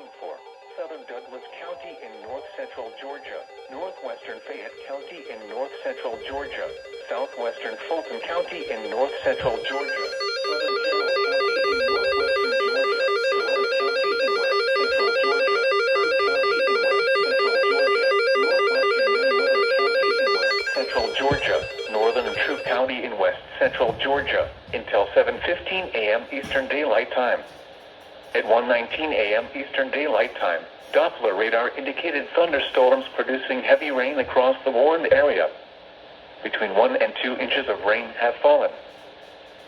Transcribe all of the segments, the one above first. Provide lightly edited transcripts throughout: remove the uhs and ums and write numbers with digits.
warning for southern Douglas County in north-central Georgia, northwestern Fayette County in north-central Georgia, southwestern Fulton County in north-central Georgia, southern Carroll County in northwestern Georgia, Gillette County in west-central Georgia, Heard County in west-central Georgia, northwestern Meriwether County in west-central Georgia, northern True County in west-central Georgia, until 7:15 a.m. Eastern Daylight Time. At 1:19 a.m. Eastern Daylight Time, Doppler radar indicated thunderstorms producing heavy rain across the warned area. Between 1 and 2 inches of rain have fallen.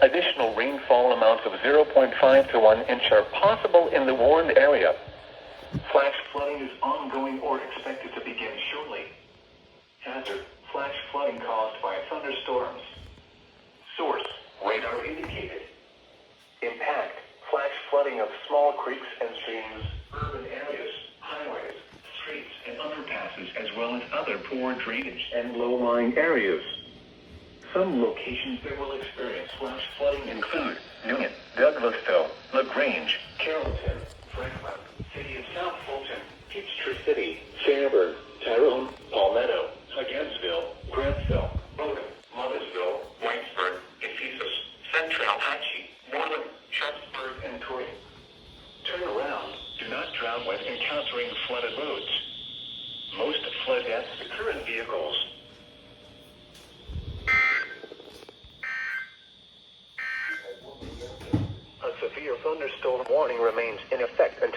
Additional rainfall amounts of 0.5 to 1 inch are possible in the warned area. Flash flooding is ongoing or expected to begin shortly. Hazard: flash flooding caused by thunderstorms. Source: radar indicated. Impact: flash flooding of small creeks and streams, urban areas, highways, streets, and underpasses, as well as other poor drainage and low-lying areas. Some locations that will experience flash flooding include Newton, Douglasville, LaGrange, Carrollton, Franklin, City of South Fulton, Peachtree City, Fairburn, Tyrone, Palmetto, Hugginsville, Grantsville, Bowdoin, Mothersville, Whitesburg, Ephesus, Central Apache, Moreland, Sharpsburg, and Torrey. Turn around. Do not drown when encountering flooded roads. Most flood deaths occur in vehicles. A severe thunderstorm warning remains in effect until